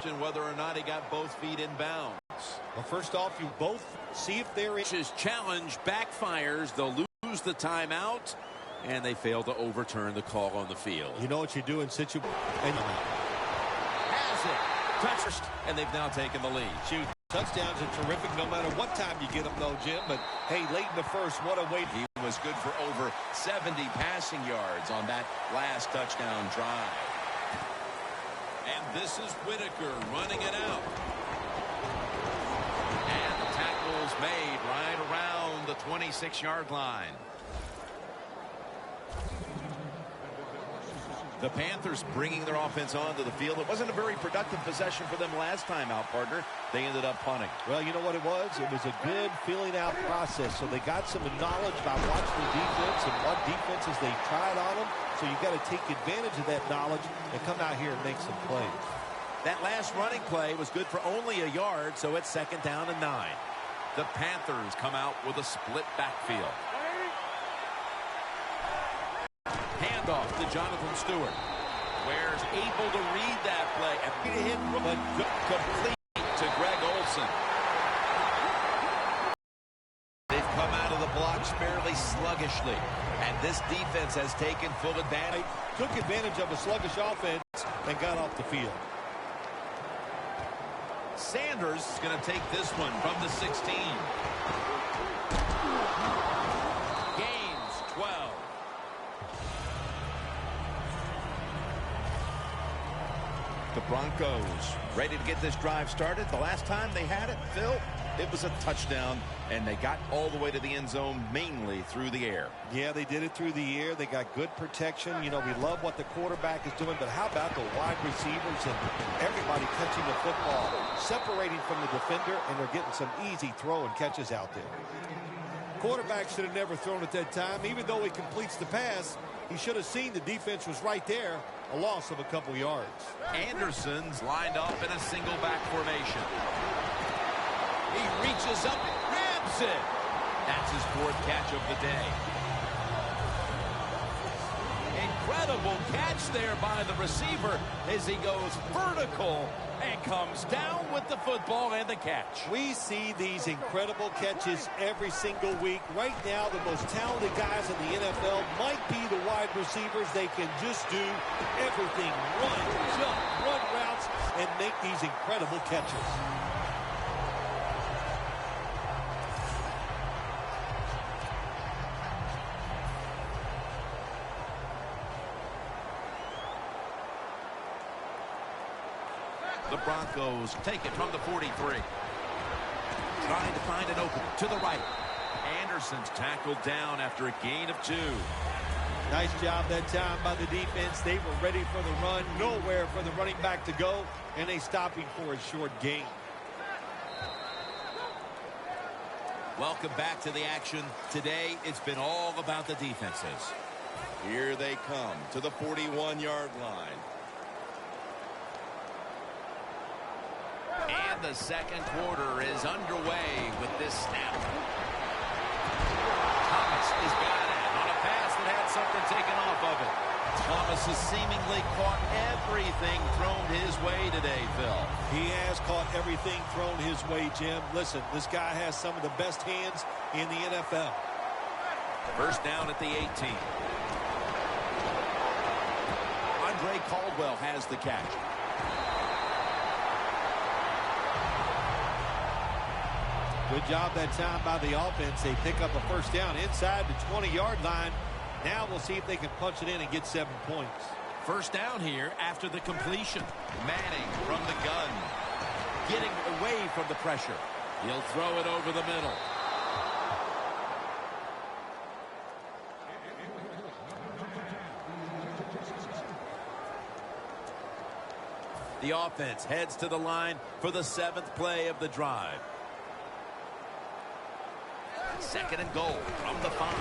question whether or not he got both feet in bounds. Well, first off, you both see if they're in. His challenge backfires. They'll lose the timeout, and they fail to overturn the call on the field. You know what you do in situation. Has it. Touched, and they've now taken the lead. Shoot, touchdowns are terrific no matter what time you get them, though, Jim. But, hey, late in the first, what a way. He was good for over 70 passing yards on that last touchdown drive. And this is Whitaker running it out. And the tackle's made right around the 26-yard line. The Panthers bringing their offense onto the field. It wasn't a very productive possession for them last time out, partner. They ended up punting. Well, you know what it was? It was a good filling out process. So they got some knowledge about watching the defense and what defenses they tried on them. So you got to take advantage of that knowledge and come out here and make some plays. That last running play was good for only a yard, so it's 2nd down and 9. The Panthers come out with a split backfield. Handoff to Jonathan Stewart. Ware's able to read that play and beat him, but complete to Greg Olsen. They've come out of the blocks fairly sluggishly, and this defense has taken full advantage. Took advantage of a sluggish offense and got off the field. Sanders is going to take this one from the 16. Gains 12. The Broncos ready to get this drive started. The last time they had it, Phil, it was a touchdown, and they got all the way to the end zone mainly through the air. Yeah, they did it through the air. They got good protection. You know, we love what the quarterback is doing, but how about the wide receivers and everybody catching the football, separating from the defender, and they're getting some easy throw and catches out there. Quarterback should have never thrown at that time. Even though he completes the pass, he should have seen the defense was right there. A loss of a couple yards. Anderson's lined up in a single back formation. He reaches up and grabs it. That's his 4th catch of the day. Incredible catch there by the receiver as he goes vertical and comes down with the football and the catch. We see these incredible catches every single week. Right now, the most talented guys in the NFL might be the wide receivers. They can just do everything. Run, jump, run routes, and make these incredible catches. The Broncos take it from the 43. Trying to find an opening to the right. Anderson's tackled down after a gain of 2. Nice job that time by the defense. They were ready for the run. Nowhere for the running back to go. And they stop him for a short gain. Welcome back to the action. Today, it's been all about the defenses. Here they come to the 41-yard line. And the second quarter is underway with this snap. Thomas has got it on a pass that had something taken off of it. Thomas has seemingly caught everything thrown his way today, Phil. He has caught everything thrown his way, Jim. Listen, this guy has some of the best hands in the NFL. First down at the 18. Andre Caldwell has the catch. Good job that time by the offense. They pick up a first down inside the 20-yard line. Now we'll see if they can punch it in and get 7 points. First down here after the completion. Manning from the gun. Getting away from the pressure. He'll throw it over the middle. The offense heads to the line for the 7th play of the drive. 2nd and goal from the 5.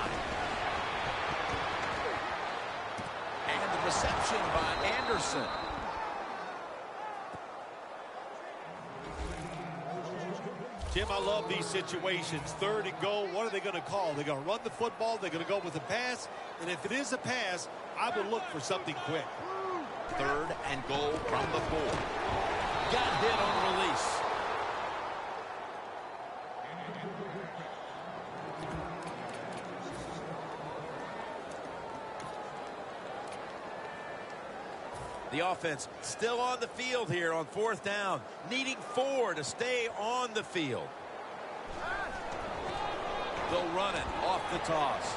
And the reception by Anderson. Jim, I love these situations. 3rd and goal, what are they going to call? They're going to run the football, they're going to go with a pass, and if it is a pass, I would look for something quick. 3rd and goal from the 4. Got The offense still on the field here on 4th down, needing 4 to stay on the field. They'll run it off the toss.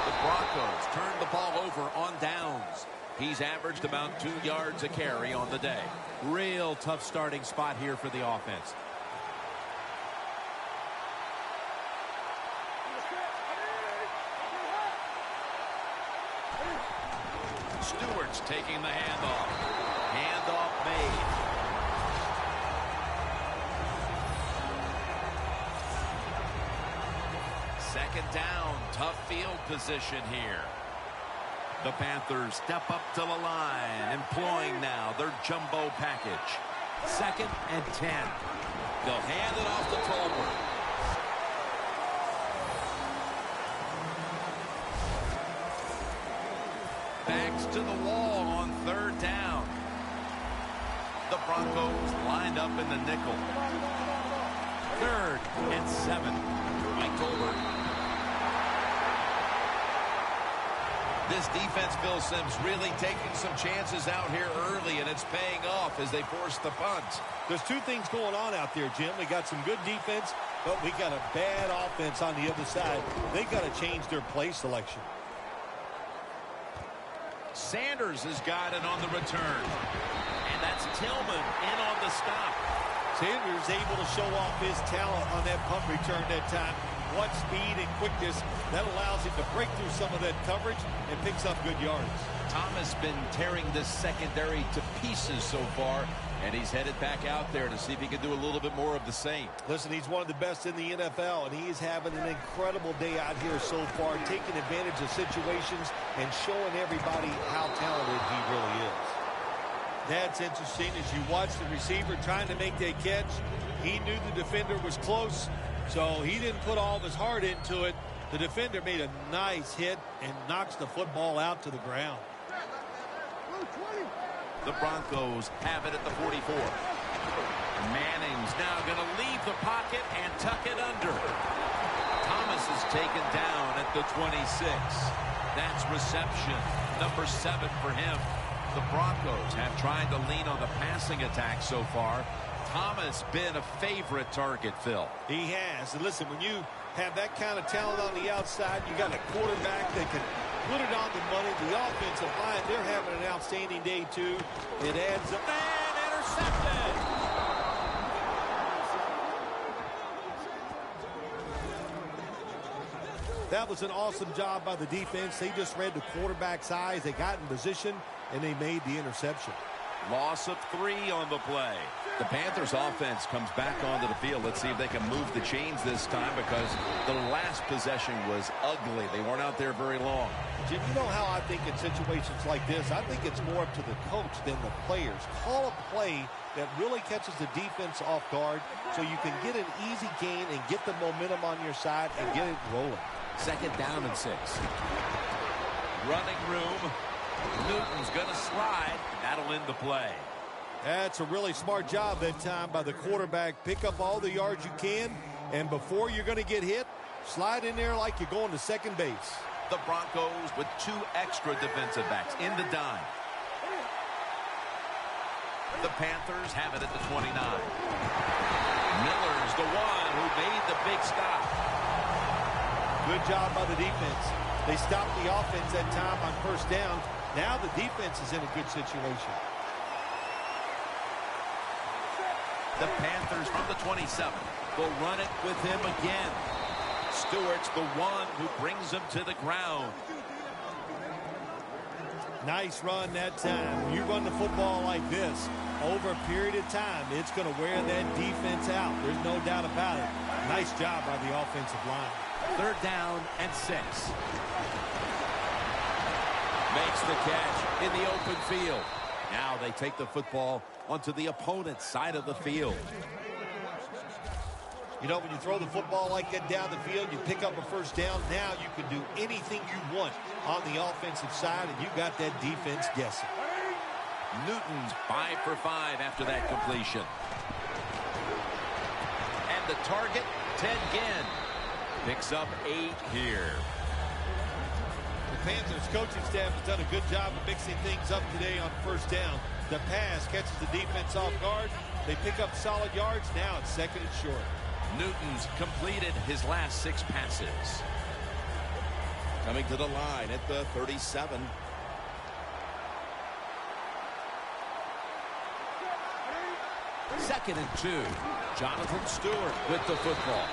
The Broncos turn the ball over on downs. He's averaged about 2 yards a carry on the day. Real tough starting spot here for the offense. Stewart's taking the handoff. Handoff made. Second down, tough field position here. The Panthers step up to the line, employing now their jumbo package. 2nd and 10. They'll hand it off to Tolbert. Backs to the wall on 3rd down. The Broncos lined up in the nickel. 3rd and 7. Mike Tolbert. This defense, Bill Sims, really taking some chances out here early, and it's paying off as they force the punt. There's 2 things going on out there, Jim. We got some good defense, but we got a bad offense on the other side. They got to change their play selection. Sanders has got it on the return. And that's Tillman in on the stop. Sanders able to show off his talent on that punt return that time. What speed and quickness that allows him to break through some of that coverage and picks up good yards. Thomas been tearing this secondary to pieces so far, and he's headed back out there to see if he can do a little bit more of the same. Listen, he's one of the best in the NFL, and he is having an incredible day out here so far, taking advantage of situations and showing everybody how talented he really is. That's interesting. As you watch the receiver trying to make that catch, he knew the defender was close, so he didn't put all of his heart into it. The defender made a nice hit and knocks the football out to the ground. The Broncos have it at the 44. Manning's now going to leave the pocket and tuck it under. Thomas is taken down at the 26. That's reception number 7 for him. The Broncos have tried to lean on the passing attack so far. Thomas been a favorite target, Phil. He has. And listen, when you have that kind of talent on the outside, you got a quarterback that can put it on the money. The offensive line, they're having an outstanding day, too. It adds up. And intercepted! That was an awesome job by the defense. They just read the quarterback's eyes. They got in position, and they made the interception. Loss of 3 on the play. The Panthers offense comes back onto the field. Let's see if they can move the chains this time, because the last possession was ugly. They weren't out there very long. Jim, you know how I think in situations like this, I think it's more up to the coach than the players. Call a play that really catches the defense off guard so you can get an easy gain and get the momentum on your side and get it rolling. 2nd down and 6. Running room. Newton's going to slide. That'll end the play. That's a really smart job that time by the quarterback. Pick up all the yards you can, and before you're going to get hit, slide in there like you're going to second base. The Broncos with 2 extra defensive backs in the dime. The Panthers have it at the 29. Miller's the one who made the big stop. Good job by the defense. They stopped the offense that time on 1st down. Now the defense is in a good situation. The Panthers from the 27 will run it with him again. Stewart's the one who brings him to the ground. Nice run that time. When you run the football like this, over a period of time, it's going to wear that defense out. There's no doubt about it. Nice job by the offensive line. 3rd down and 6. Makes the catch in the open field. Now they take the football onto the opponent's side of the field. You know, when you throw the football like that down the field, you pick up a 1st down. Now you can do anything you want on the offensive side, and you got that defense guessing. Newton's 5 for 5 after that completion. And the target, Ted Ginn, picks up 8 here. Panthers coaching staff has done a good job of mixing things up today on first down. The pass catches the defense off guard. They pick up solid yards. Now it's second and short. Newton's completed his last 6 passes. Coming to the line at the 37. Second and 2. Jonathan Stewart with the football.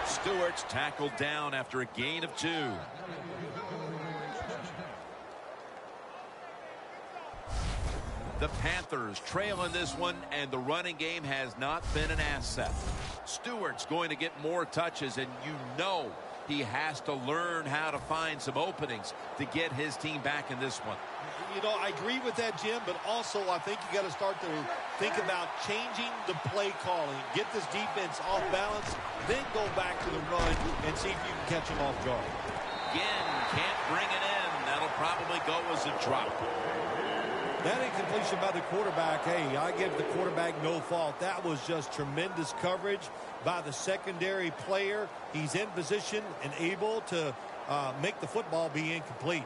Stewart's tackled down after a gain of 2. The Panthers trail in this one, and the running game has not been an asset. Stewart's going to get more touches, and you know he has to learn how to find some openings to get his team back in this one. You know, I agree with that, Jim, but also I think you got to start to think about changing the play calling. Get this defense off balance, then go back to the run and see if you can catch them off guard. Again, can't bring it in. That'll probably go as a drop. That incompletion by the quarterback, hey, I give the quarterback no fault. That was just tremendous coverage by the secondary player. He's in position and able to make the football be incomplete.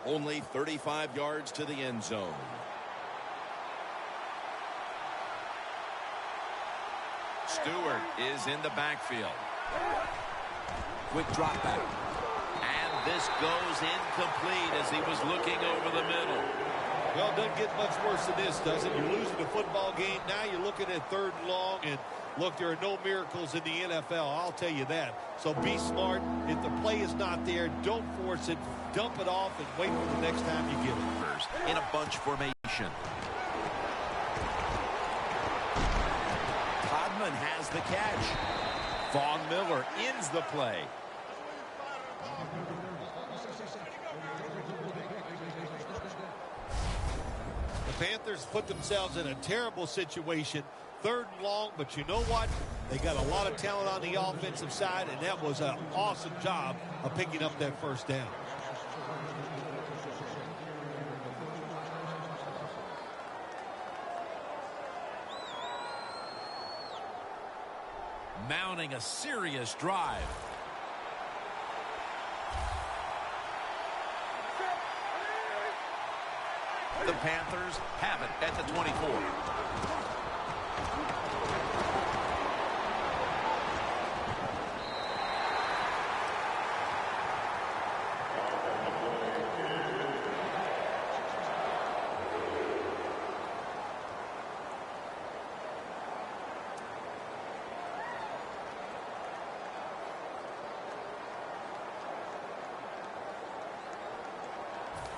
Only 35 yards to the end zone. Stewart is in the backfield. Quick drop back. And this goes incomplete as he was looking over the middle. Well, it doesn't get much worse than this, does it? You're losing a football game. Now you're looking at 3rd and long. And, look, there are no miracles in the NFL. I'll tell you that. So be smart. If the play is not there, don't force it. Dump it off and wait for the next time you get it. In a bunch formation. Todman has the catch. Von Miller ends the play. The Panthers put themselves in a terrible situation. 3rd and long, but you know what? They got a lot of talent on the offensive side, and that was an awesome job of picking up that first down. Mounting a serious drive. The Panthers have it at the 24.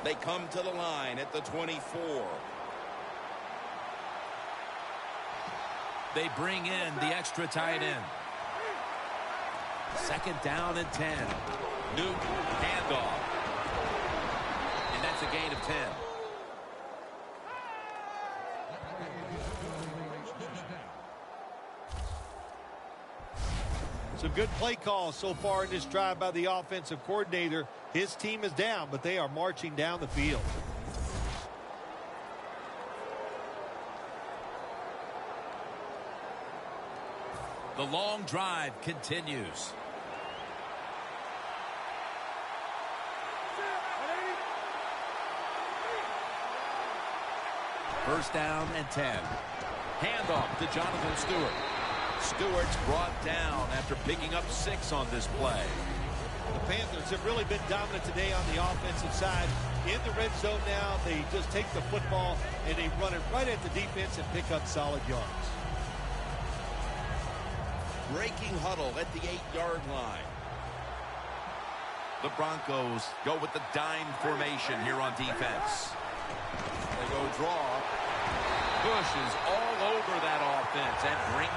They come to the line at the 24. They bring in the extra tight end. 2nd down and 10. Newton, handoff. And that's a gain of 10. Some good play calls so far in this drive by the offensive coordinator. His team is down, but they are marching down the field. The long drive continues. First down and 10. Handoff to Jonathan Stewart. Stewart's brought down after picking up 6 on this play. The Panthers have really been dominant today on the offensive side. In the red zone now, they just take the football and they run it right at the defense and pick up solid yards. Breaking huddle at the 8-yard line. The Broncos go with the dime formation here on defense. They go draw. Bush is all over that offense and brings